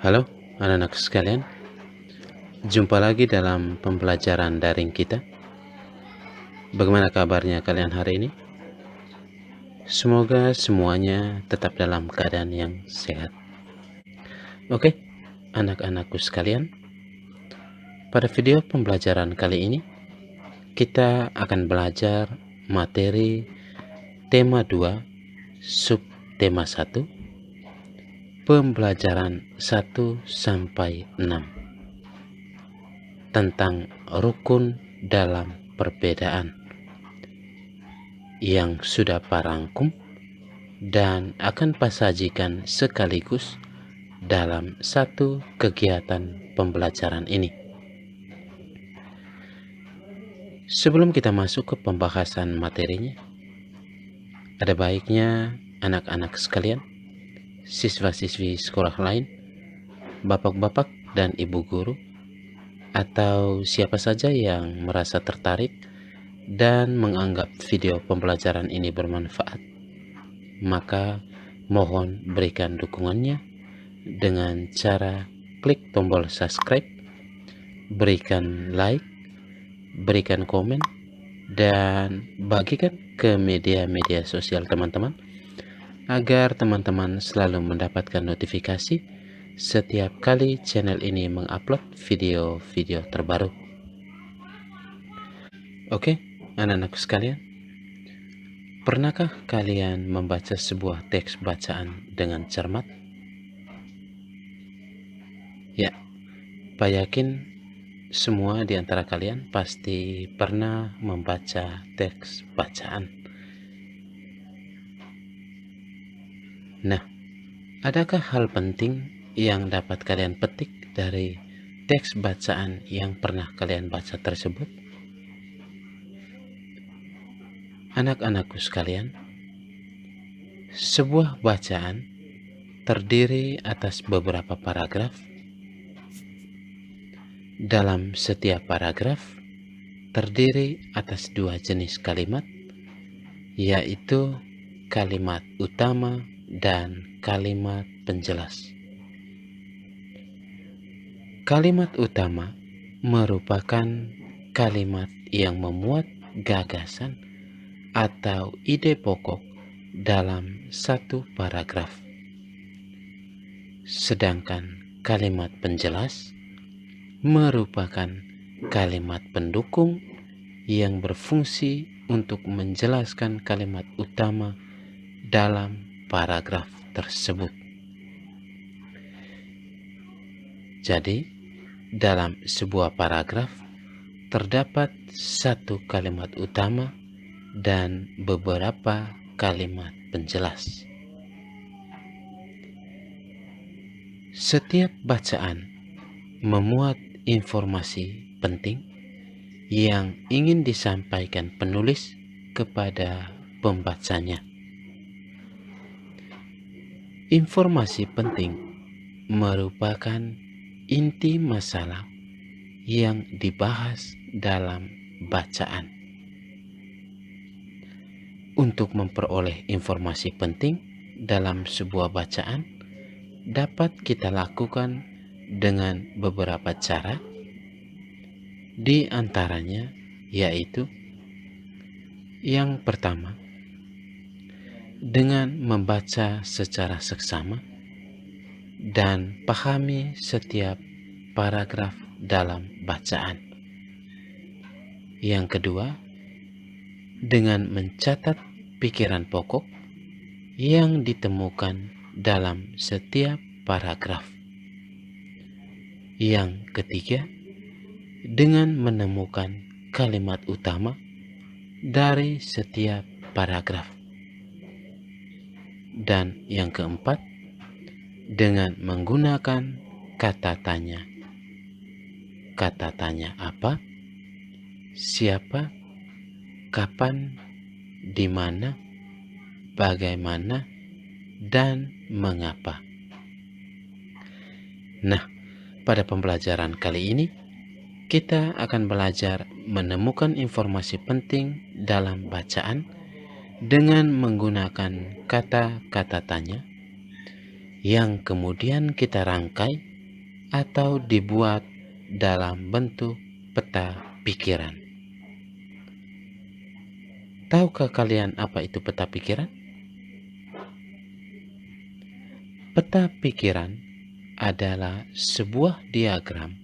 Halo anak-anak sekalian, jumpa lagi dalam pembelajaran daring kita. Bagaimana kabarnya kalian hari ini? Semoga semuanya tetap dalam keadaan yang sehat. Oke, anak-anakku sekalian, pada video pembelajaran kali ini kita akan belajar materi tema 2 sub tema 1, pembelajaran 1 sampai 6 tentang rukun dalam perbedaan yang sudah parangkum dan akan pasajikan sekaligus dalam satu kegiatan pembelajaran ini. Sebelum kita masuk ke pembahasan materinya, ada baiknya anak-anak sekalian, siswa-siswi sekolah lain, bapak-bapak dan ibu guru, atau siapa saja yang merasa tertarik dan menganggap video pembelajaran ini bermanfaat, maka mohon berikan dukungannya dengan cara klik tombol subscribe, berikan like, berikan komen, dan bagikan ke media-media sosial teman-teman agar teman-teman selalu mendapatkan notifikasi setiap kali channel ini mengupload video-video terbaru. Oke, anak-anak sekalian, pernahkah kalian membaca sebuah teks bacaan dengan cermat? Ya, Pak yakin semua di antara kalian pasti pernah membaca teks bacaan. Nah, adakah hal penting yang dapat kalian petik dari teks bacaan yang pernah kalian baca tersebut? Anak-anakku sekalian, sebuah bacaan terdiri atas beberapa paragraf. Dalam setiap paragraf terdiri atas dua jenis kalimat, yaitu kalimat utama dan kalimat penjelas. Kalimat utama merupakan kalimat yang memuat gagasan atau ide pokok dalam satu paragraf. Sedangkan kalimat penjelas merupakan kalimat pendukung yang berfungsi untuk menjelaskan kalimat utama dalam paragraf tersebut. Jadi, dalam sebuah paragraf terdapat satu kalimat utama dan beberapa kalimat penjelas. Setiap bacaan memuat informasi penting yang ingin disampaikan penulis kepada pembacanya. Informasi penting merupakan inti masalah yang dibahas dalam bacaan. Untuk memperoleh informasi penting dalam sebuah bacaan dapat kita lakukan dengan beberapa cara, di antaranya yaitu yang pertama, dengan membaca secara seksama dan pahami setiap paragraf dalam bacaan. Yang kedua, dengan mencatat pikiran pokok yang ditemukan dalam setiap paragraf. Yang ketiga, dengan menemukan kalimat utama dari setiap paragraf. Dan yang keempat, dengan menggunakan kata tanya. Kata tanya apa, siapa, kapan, di mana, bagaimana, dan mengapa. Nah, pada pembelajaran kali ini, kita akan belajar menemukan informasi penting dalam bacaan dengan menggunakan kata-kata tanya yang kemudian kita rangkai atau dibuat dalam bentuk peta pikiran. Tahukah kalian apa itu peta pikiran? Peta pikiran adalah sebuah diagram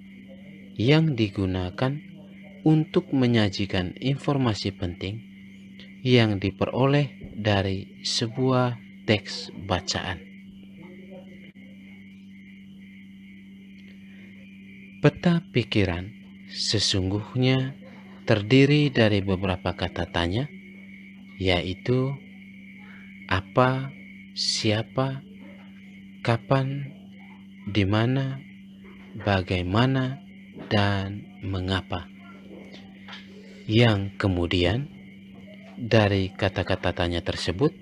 yang digunakan untuk menyajikan informasi penting yang diperoleh dari sebuah teks bacaan. Peta pikiran sesungguhnya terdiri dari beberapa kata tanya, yaitu apa, siapa, kapan, di mana, bagaimana, dan mengapa. Yang kemudian dari kata-kata tanya tersebut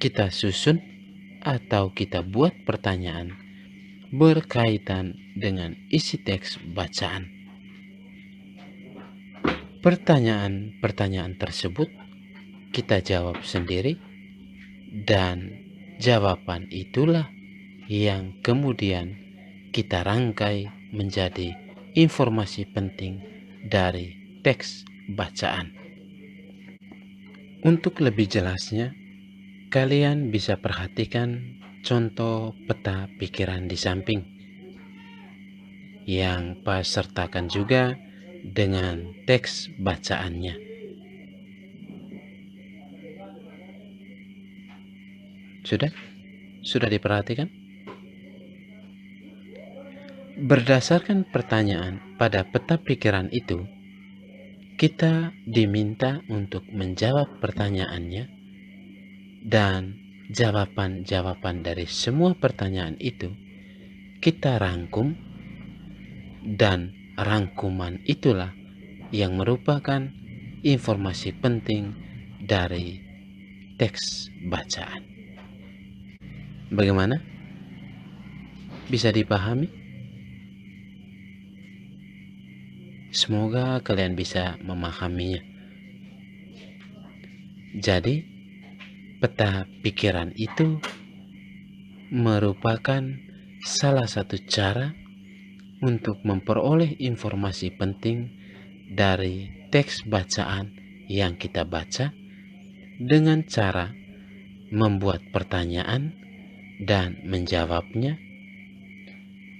kita susun atau kita buat pertanyaan berkaitan dengan isi teks bacaan. Pertanyaan-pertanyaan tersebut kita jawab sendiri, dan jawaban itulah yang kemudian kita rangkai menjadi informasi penting dari teks bacaan. Untuk lebih jelasnya, kalian bisa perhatikan contoh peta pikiran di samping yang Pak sertakan juga dengan teks bacaannya. Sudah diperhatikan? Berdasarkan pertanyaan pada peta pikiran itu, kita diminta untuk menjawab pertanyaannya, dan jawaban-jawaban dari semua pertanyaan itu kita rangkum, dan rangkuman itulah yang merupakan informasi penting dari teks bacaan. Bagaimana? Bisa dipahami? Semoga kalian bisa memahaminya. Jadi, peta pikiran itu merupakan salah satu cara untuk memperoleh informasi penting dari teks bacaan yang kita baca dengan cara membuat pertanyaan dan menjawabnya.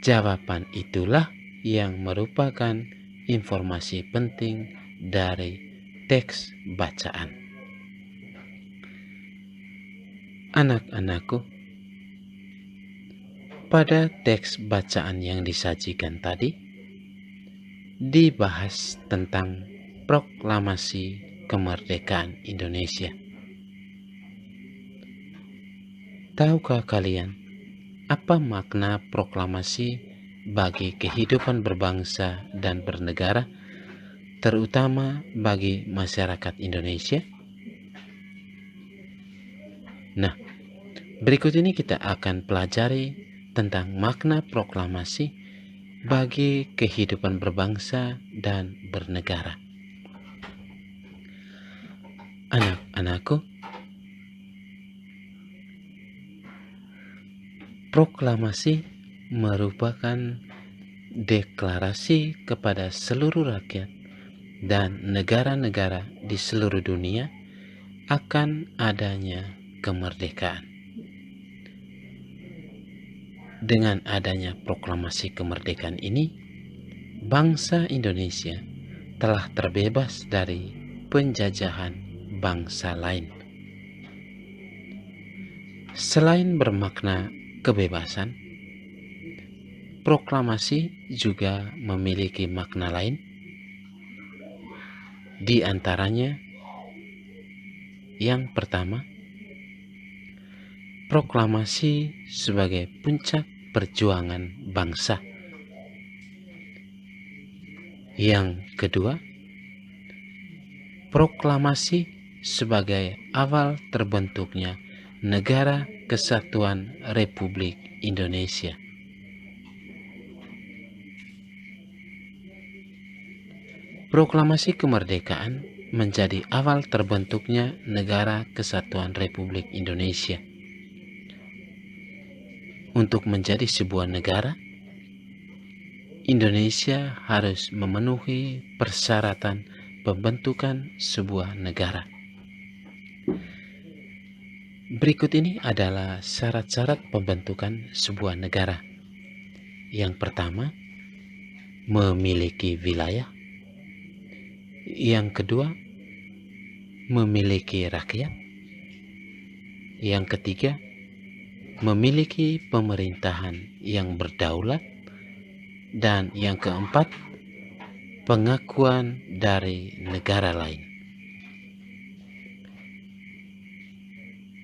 Jawaban itulah yang merupakan informasi penting dari teks bacaan. Anak-anakku, pada teks bacaan yang disajikan tadi dibahas tentang proklamasi kemerdekaan Indonesia. Tahukah kalian apa makna proklamasi bagi kehidupan berbangsa dan bernegara, terutama bagi masyarakat Indonesia? Nah, berikut ini kita akan pelajari tentang makna proklamasi bagi kehidupan berbangsa dan bernegara. Anak-anakku, proklamasi merupakan deklarasi kepada seluruh rakyat dan negara-negara di seluruh dunia akan adanya kemerdekaan. Dengan adanya proklamasi kemerdekaan ini, bangsa Indonesia telah terbebas dari penjajahan bangsa lain. Selain bermakna kebebasan, proklamasi juga memiliki makna lain. Di antaranya, yang pertama, proklamasi sebagai puncak perjuangan bangsa. Yang kedua, proklamasi sebagai awal terbentuknya Negara Kesatuan Republik Indonesia. Proklamasi kemerdekaan menjadi awal terbentuknya Negara Kesatuan Republik Indonesia. Untuk menjadi sebuah negara, Indonesia harus memenuhi persyaratan pembentukan sebuah negara. Berikut ini adalah syarat-syarat pembentukan sebuah negara. Yang pertama, memiliki wilayah. Yang kedua, memiliki rakyat. Yang ketiga, memiliki pemerintahan yang berdaulat. Dan yang keempat, pengakuan dari negara lain.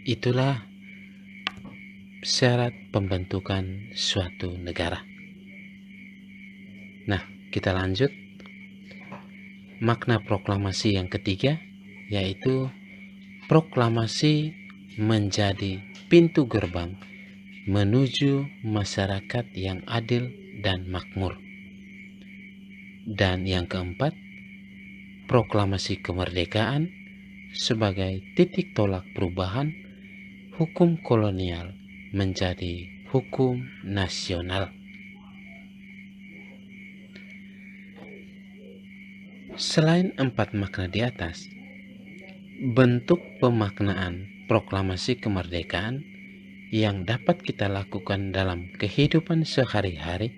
Itulah syarat pembentukan suatu negara. Nah, kita lanjut. Makna proklamasi yang ketiga, yaitu proklamasi menjadi pintu gerbang menuju masyarakat yang adil dan makmur. Dan yang keempat, proklamasi kemerdekaan sebagai titik tolak perubahan hukum kolonial menjadi hukum nasional. Selain empat makna di atas, bentuk pemaknaan proklamasi kemerdekaan yang dapat kita lakukan dalam kehidupan sehari-hari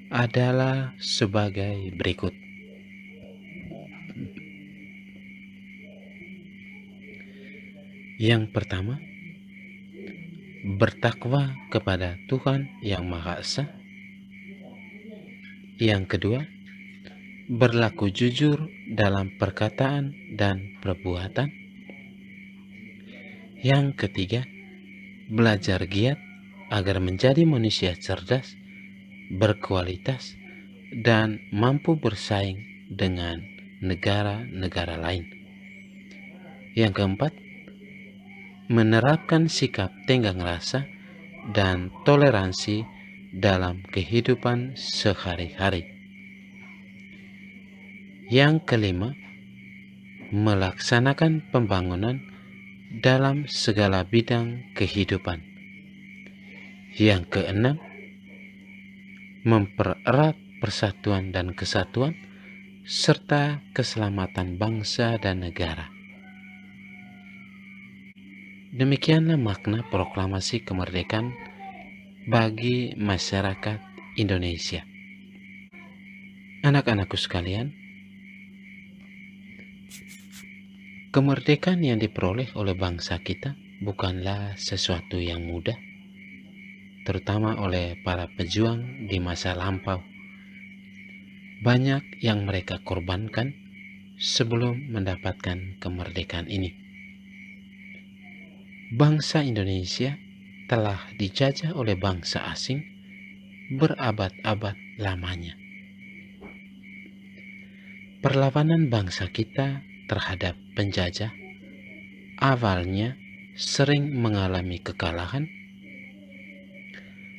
adalah sebagai berikut. Yang pertama, bertakwa kepada Tuhan Yang Maha Esa. Yang kedua, berlaku jujur dalam perkataan dan perbuatan. Yang ketiga, belajar giat agar menjadi manusia cerdas, berkualitas, dan mampu bersaing dengan negara-negara lain. Yang keempat, menerapkan sikap tenggang rasa dan toleransi dalam kehidupan sehari-hari. Yang kelima, melaksanakan pembangunan dalam segala bidang kehidupan. Yang keenam, mempererat persatuan dan kesatuan serta keselamatan bangsa dan negara. Demikianlah makna proklamasi kemerdekaan bagi masyarakat Indonesia. Anak-anakku sekalian, kemerdekaan yang diperoleh oleh bangsa kita bukanlah sesuatu yang mudah, terutama oleh para pejuang di masa lampau. Banyak yang mereka korbankan sebelum mendapatkan kemerdekaan ini. Bangsa Indonesia telah dijajah oleh bangsa asing berabad-abad lamanya. Perlawanan bangsa kita terhadap penjajah awalnya sering mengalami kekalahan.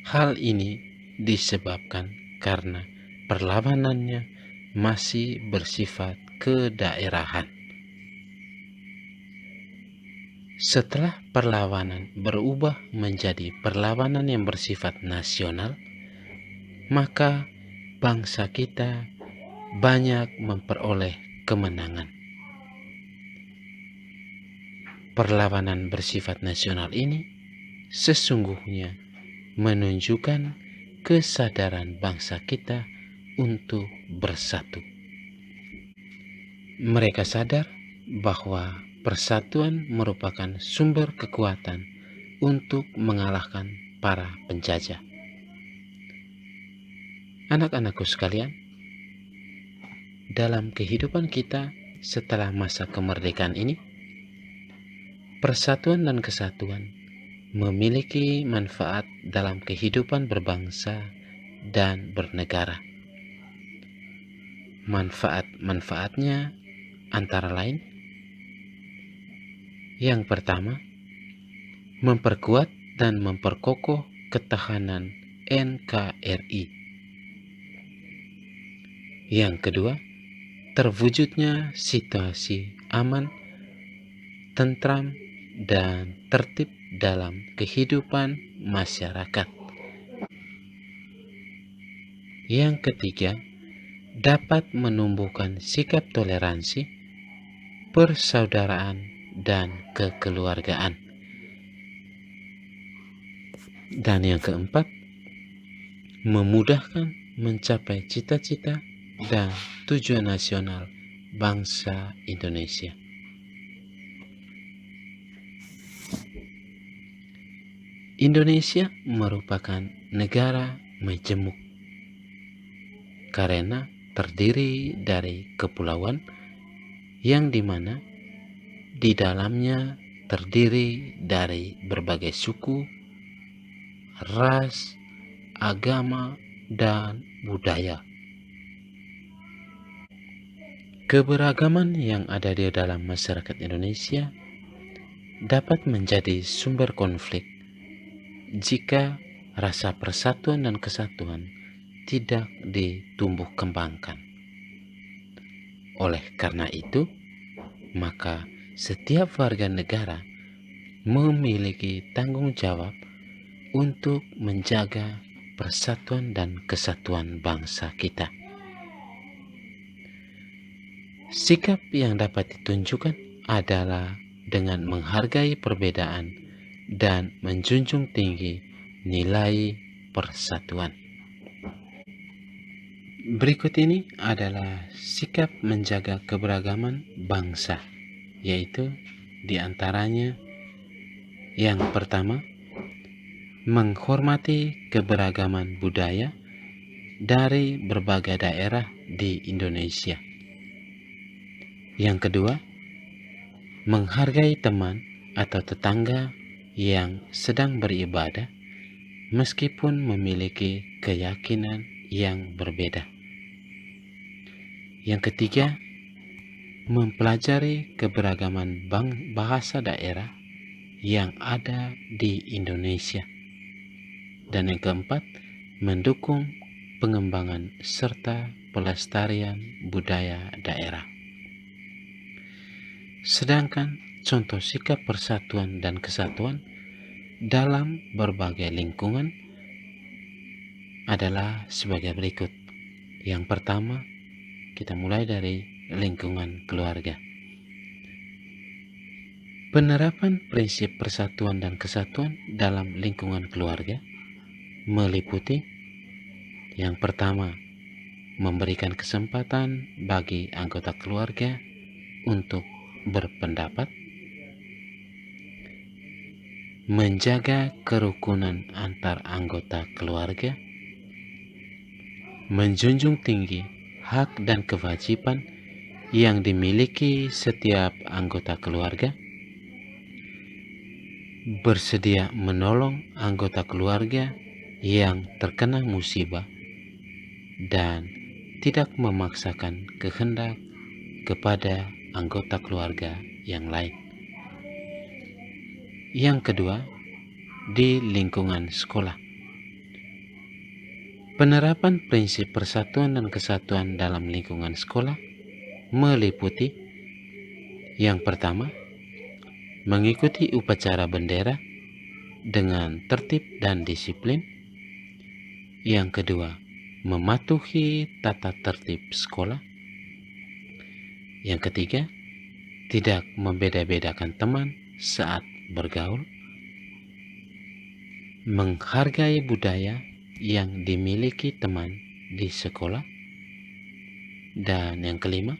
Hal ini disebabkan karena perlawanannya masih bersifat kedaerahan. Setelah perlawanan berubah menjadi perlawanan yang bersifat nasional, maka bangsa kita banyak memperoleh kemenangan. Perlawanan bersifat nasional ini sesungguhnya menunjukkan kesadaran bangsa kita untuk bersatu. Mereka sadar bahwa persatuan merupakan sumber kekuatan untuk mengalahkan para penjajah. Anak-anakku sekalian, dalam kehidupan kita setelah masa kemerdekaan ini, persatuan dan kesatuan memiliki manfaat dalam kehidupan berbangsa dan bernegara. Manfaat-manfaatnya antara lain: yang pertama, memperkuat dan memperkokoh ketahanan NKRI. Yang kedua, terwujudnya situasi aman, tentram, dan tertib dalam kehidupan masyarakat. Yang ketiga, dapat menumbuhkan sikap toleransi, persaudaraan, dan kekeluargaan. Dan yang keempat, memudahkan mencapai cita-cita dan tujuan nasional bangsa Indonesia. Indonesia merupakan negara majemuk karena terdiri dari kepulauan yang dimana di dalamnya terdiri dari berbagai suku, ras, agama, dan budaya. Keberagaman yang ada di dalam masyarakat Indonesia dapat menjadi sumber konflik jika rasa persatuan dan kesatuan tidak ditumbuh kembangkan. Oleh karena itu, maka setiap warga negara memiliki tanggung jawab untuk menjaga persatuan dan kesatuan bangsa kita. Sikap yang dapat ditunjukkan adalah dengan menghargai perbedaan dan menjunjung tinggi nilai persatuan. Berikut ini adalah sikap menjaga keberagaman bangsa, yaitu diantaranya yang pertama, menghormati keberagaman budaya dari berbagai daerah di Indonesia. Yang kedua, menghargai teman atau tetangga yang sedang beribadah meskipun memiliki keyakinan yang berbeda. Yang ketiga, mempelajari keberagaman bahasa daerah yang ada di Indonesia. Dan yang keempat, mendukung pengembangan serta pelestarian budaya daerah. Sedangkan contoh sikap persatuan dan kesatuan dalam berbagai lingkungan adalah sebagai berikut. Yang pertama, kita mulai dari lingkungan keluarga. Penerapan prinsip persatuan dan kesatuan dalam lingkungan keluarga meliputi yang pertama, memberikan kesempatan bagi anggota keluarga untuk berpendapat, menjaga kerukunan antar anggota keluarga, menjunjung tinggi hak dan kewajiban yang dimiliki setiap anggota keluarga, bersedia menolong anggota keluarga yang terkena musibah, dan tidak memaksakan kehendak kepada anggota keluarga yang lain. Yang kedua, di lingkungan sekolah. Penerapan prinsip persatuan dan kesatuan dalam lingkungan sekolah meliputi yang pertama, mengikuti upacara bendera dengan tertib dan disiplin. Yang kedua, mematuhi tata tertib sekolah. Yang ketiga, tidak membeda-bedakan teman saat bergaul, menghargai budaya yang dimiliki teman di sekolah, dan yang kelima,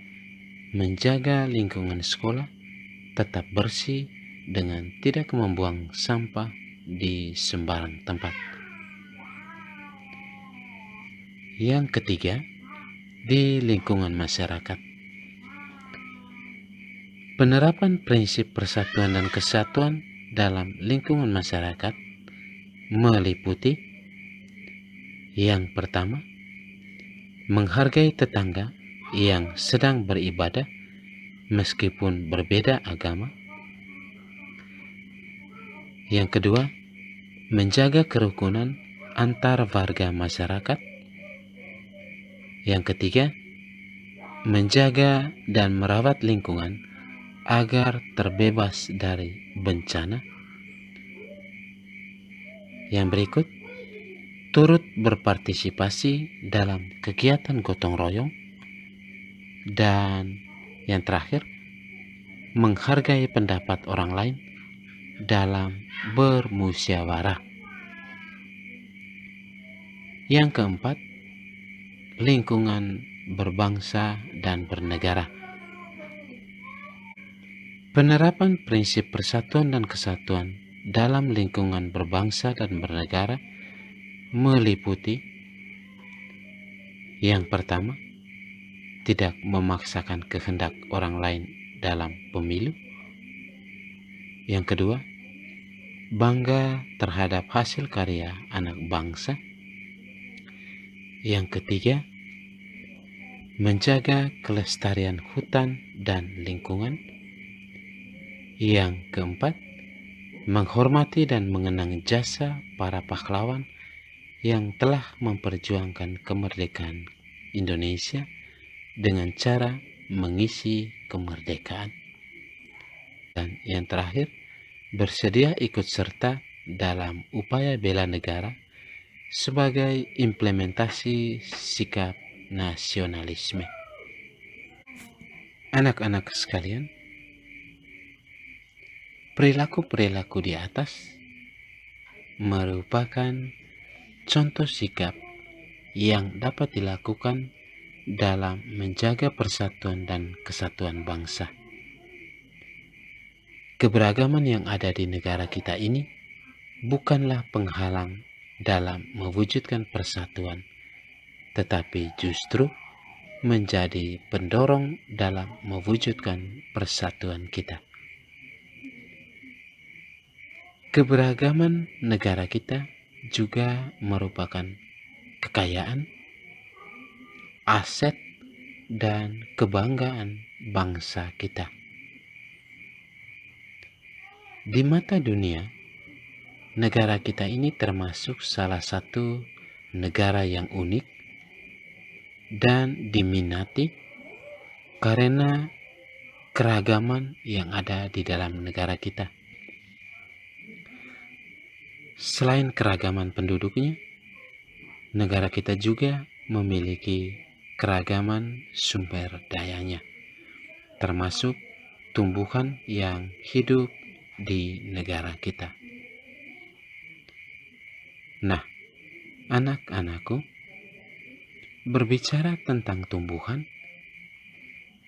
menjaga lingkungan sekolah tetap bersih dengan tidak membuang sampah di sembarang tempat. Yang ketiga, di lingkungan masyarakat. Penerapan prinsip persatuan dan kesatuan dalam lingkungan masyarakat meliputi yang pertama, menghargai tetangga yang sedang beribadah meskipun berbeda agama. Yang kedua, menjaga kerukunan antar warga masyarakat. Yang ketiga, menjaga dan merawat lingkungan agar terbebas dari bencana. Yang berikut, turut berpartisipasi dalam kegiatan gotong royong, dan yang terakhir, menghargai pendapat orang lain dalam bermusyawarah. Yang keempat, lingkungan berbangsa dan bernegara. Penerapan prinsip persatuan dan kesatuan dalam lingkungan berbangsa dan bernegara meliputi: yang pertama, tidak memaksakan kehendak orang lain dalam pemilu. Yang kedua, bangga terhadap hasil karya anak bangsa. Yang ketiga, menjaga kelestarian hutan dan lingkungan. Yang keempat, menghormati dan mengenang jasa para pahlawan yang telah memperjuangkan kemerdekaan Indonesia dengan cara mengisi kemerdekaan. Dan yang terakhir, bersedia ikut serta dalam upaya bela negara sebagai implementasi sikap nasionalisme. Anak-anak sekalian, perilaku-perilaku di atas merupakan contoh sikap yang dapat dilakukan dalam menjaga persatuan dan kesatuan bangsa. Keberagaman yang ada di negara kita ini bukanlah penghalang dalam mewujudkan persatuan, tetapi justru menjadi pendorong dalam mewujudkan persatuan kita. Keberagaman negara kita juga merupakan kekayaan, aset, dan kebanggaan bangsa kita. Di mata dunia, negara kita ini termasuk salah satu negara yang unik dan diminati karena keragaman yang ada di dalam negara kita. Selain keragaman penduduknya, negara kita juga memiliki keragaman sumber dayanya, termasuk tumbuhan yang hidup di negara kita. Nah, anak-anakku, berbicara tentang tumbuhan,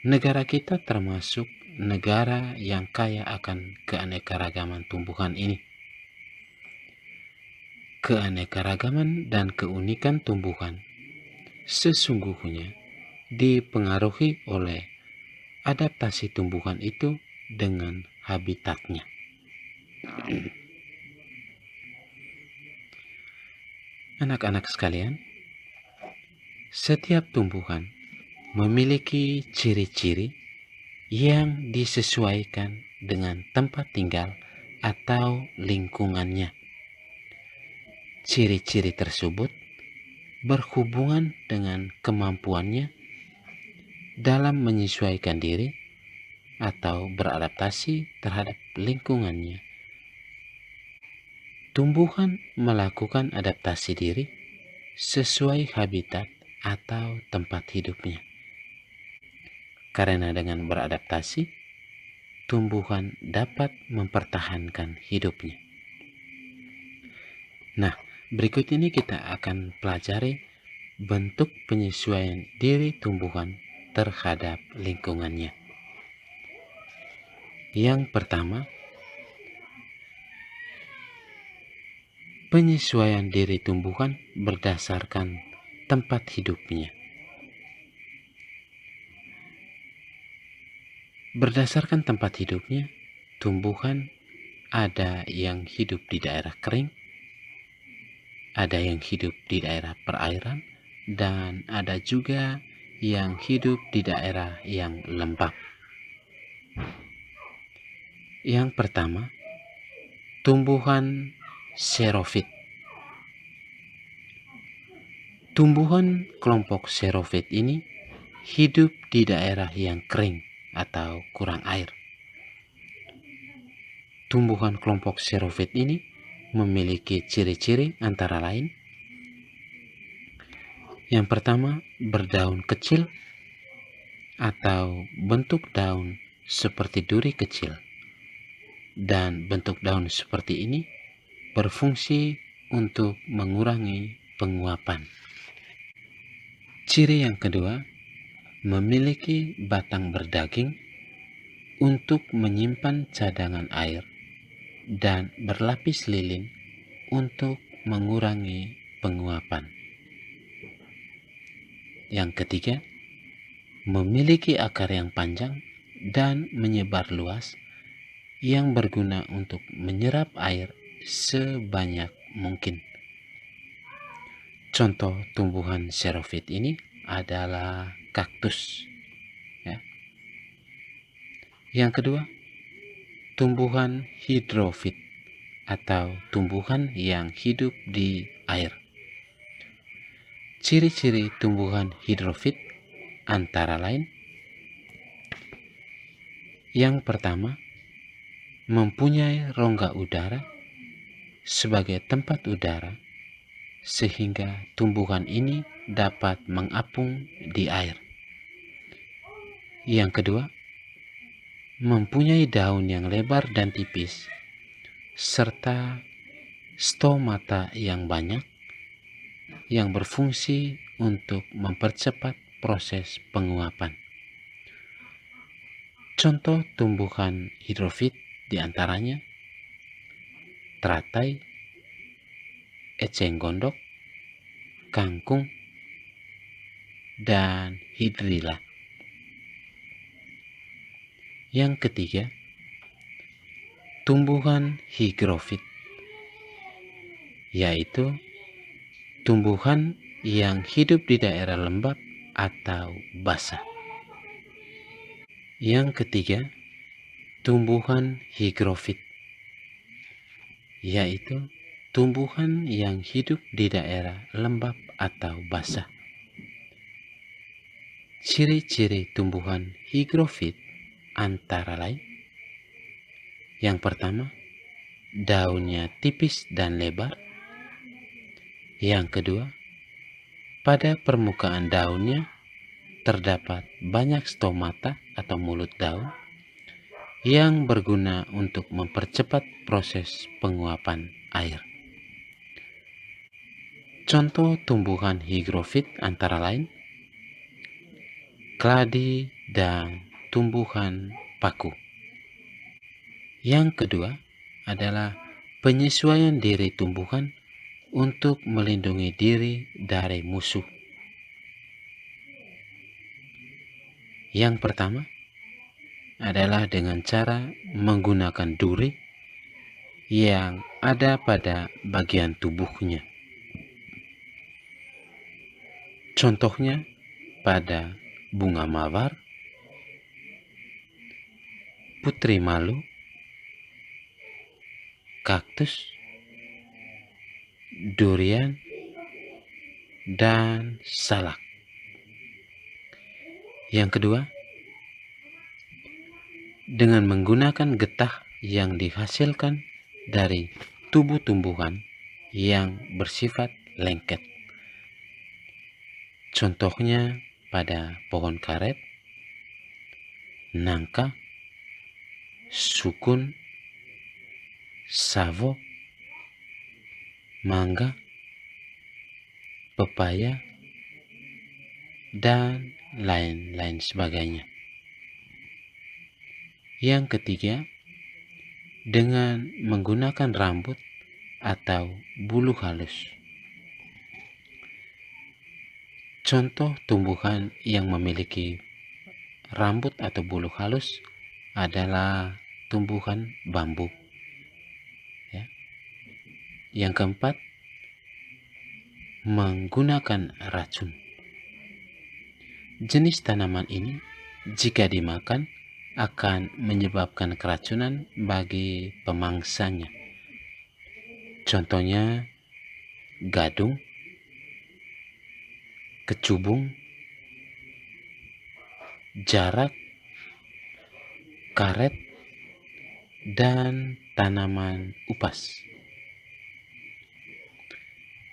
negara kita termasuk negara yang kaya akan keanekaragaman tumbuhan ini. Keanekaragaman dan keunikan tumbuhan sesungguhnya dipengaruhi oleh adaptasi tumbuhan itu dengan habitatnya. Anak-anak sekalian, setiap tumbuhan memiliki ciri-ciri yang disesuaikan dengan tempat tinggal atau lingkungannya. Ciri-ciri tersebut berhubungan dengan kemampuannya dalam menyesuaikan diri atau beradaptasi terhadap lingkungannya. Tumbuhan melakukan adaptasi diri sesuai habitat atau tempat hidupnya. Karena dengan beradaptasi, tumbuhan dapat mempertahankan hidupnya. Nah, berikut ini kita akan pelajari bentuk penyesuaian diri tumbuhan terhadap lingkungannya. Yang pertama, penyesuaian diri tumbuhan berdasarkan tempat hidupnya. Berdasarkan tempat hidupnya, tumbuhan ada yang hidup di daerah kering, ada yang hidup di daerah perairan, dan ada juga yang hidup di daerah yang lembab. Yang pertama, tumbuhan xerofit. Tumbuhan kelompok xerofit ini hidup di daerah yang kering atau kurang air. Tumbuhan kelompok xerofit ini memiliki ciri-ciri antara lain: Yang pertama, berdaun kecil atau bentuk daun seperti duri kecil. Dan bentuk daun seperti ini berfungsi untuk mengurangi penguapan. Ciri yang kedua, memiliki batang berdaging untuk menyimpan cadangan air dan berlapis lilin untuk mengurangi penguapan. Yang ketiga, memiliki akar yang panjang dan menyebar luas yang berguna untuk menyerap air sebanyak mungkin. Contoh tumbuhan xerophyt ini adalah kaktus. Ya. Yang kedua, tumbuhan hidrofit atau tumbuhan yang hidup di air. Ciri-ciri tumbuhan hidrofit antara lain: yang pertama, mempunyai rongga udara sebagai tempat udara sehingga tumbuhan ini dapat mengapung di air. Yang kedua, mempunyai daun yang lebar dan tipis serta stomata yang banyak yang berfungsi untuk mempercepat proses penguapan. Contoh tumbuhan hidrofit diantaranya teratai, eceng gondok, kangkung, dan hidrilla. Yang ketiga, tumbuhan higrofit, yaitu tumbuhan yang hidup di daerah lembab atau basah. Yang ketiga, tumbuhan higrofit, yaitu tumbuhan yang hidup di daerah lembab atau basah. Ciri-ciri tumbuhan higrofit antara lain: yang pertama, daunnya tipis dan lebar. Yang kedua, pada permukaan daunnya terdapat banyak stomata atau mulut daun yang berguna untuk mempercepat proses penguapan air. Contoh tumbuhan higrofit antara lain kladi dan tumbuhan paku. Yang kedua adalah penyesuaian diri tumbuhan untuk melindungi diri dari musuh. Yang pertama adalah dengan cara menggunakan duri yang ada pada bagian tubuhnya. Contohnya pada bunga mawar, putri malu, kaktus, durian, dan salak. Yang kedua, dengan menggunakan getah yang dihasilkan dari tubuh tumbuhan yang bersifat lengket. Contohnya pada pohon karet, nangka, sukun, savo, mangga, pepaya, dan lain-lain sebagainya. Yang ketiga, dengan menggunakan rambut atau bulu halus. Contoh tumbuhan yang memiliki rambut atau bulu halus adalah tumbuhan bambu. Ya. Yang keempat, menggunakan racun. Jenis tanaman ini jika dimakan akan menyebabkan keracunan bagi pemangsanya. Contohnya gadung, kecubung, jarak, karet, dan tanaman upas.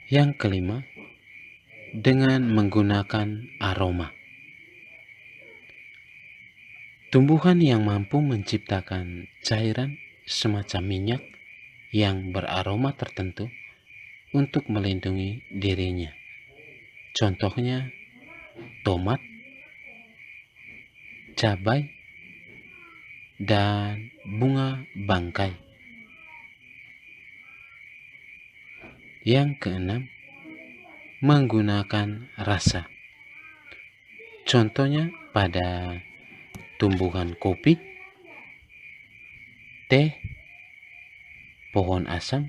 Yang kelima, dengan menggunakan aroma. Tumbuhan yang mampu menciptakan cairan semacam minyak yang beraroma tertentu untuk melindungi dirinya. Contohnya tomat, cabai, dan bunga bangkai. Yang keenam, menggunakan rasa. Contohnya pada tumbuhan kopi, teh, pohon asam,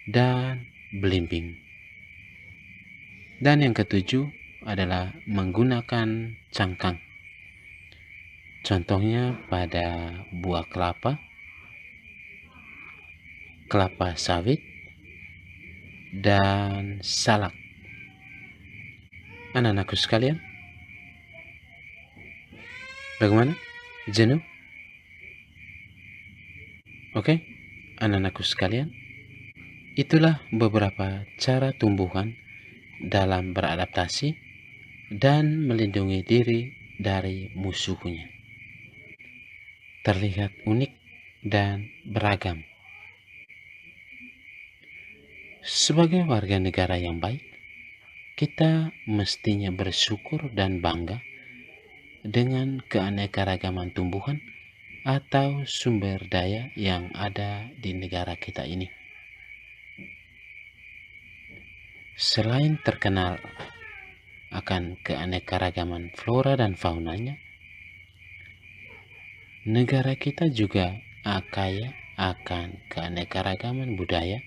dan belimbing. Dan yang ketujuh adalah menggunakan cangkang. Contohnya pada buah kelapa, kelapa sawit, dan salak. Anak-anakku sekalian, bagaimana? Jenuh? Oke, anak-anakku sekalian, itulah beberapa cara tumbuhan dalam beradaptasi dan melindungi diri dari musuhnya. Terlihat unik dan beragam. Sebagai warga negara yang baik, kita mestinya bersyukur dan bangga dengan keanekaragaman tumbuhan atau sumber daya yang ada di negara kita ini. Selain terkenal akan keanekaragaman flora dan faunanya, negara kita juga kaya akan keanekaragaman budaya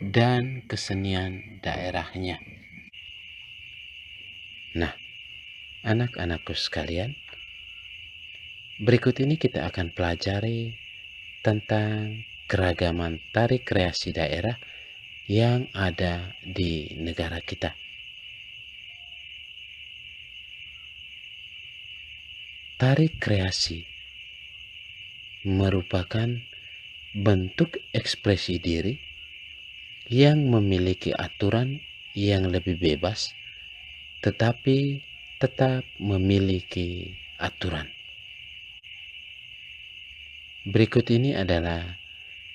dan kesenian daerahnya. Nah, anak-anakku sekalian, berikut ini kita akan pelajari tentang keragaman tari kreasi daerah yang ada di negara kita. Tari kreasi merupakan bentuk ekspresi diri yang memiliki aturan yang lebih bebas, tetapi tetap memiliki aturan. Berikut ini adalah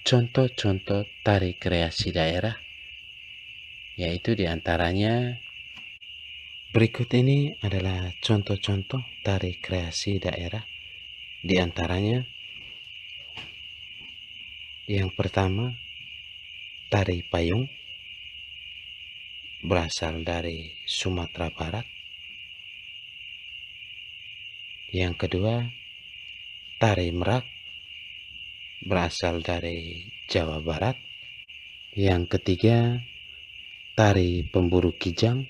contoh-contoh tari kreasi daerah, yaitu diantaranya berikut ini adalah contoh-contoh tari kreasi daerah. Diantaranya yang pertama, tari payung berasal dari Sumatera Barat. Yang kedua, tari merak berasal dari Jawa Barat. Yang ketiga, tari pemburu kijang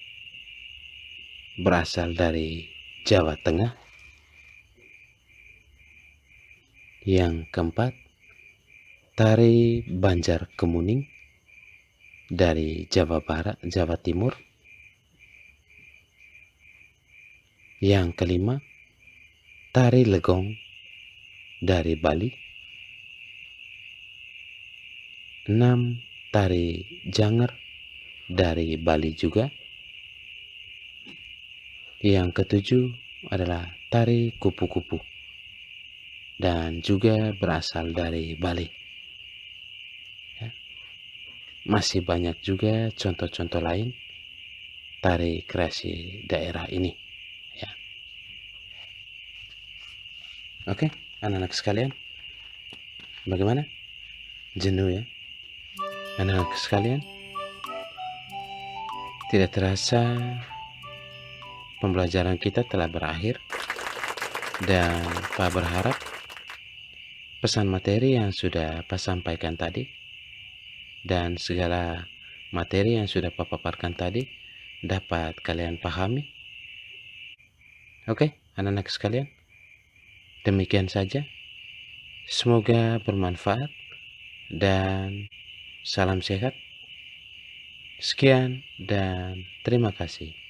berasal dari Jawa Tengah. Yang keempat, tari Banjar Kemuning dari Jawa Barat, Jawa Timur. Yang kelima, tari legong dari Bali. 6, tari janger dari Bali juga. Yang ketujuh adalah tari kupu-kupu dan juga berasal dari Bali. Ya. Masih banyak juga contoh-contoh lain tari kreasi daerah ini. Ya. Oke, anak-anak sekalian, bagaimana? Jenuh ya? Anak-anak sekalian, tidak terasa pembelajaran kita telah berakhir, dan Pak berharap pesan materi yang sudah Pak sampaikan tadi dan segala materi yang sudah Pak paparkan tadi dapat kalian pahami. Oke, anak-anak sekalian, demikian saja. Semoga bermanfaat dan salam sehat. Sekian dan terima kasih.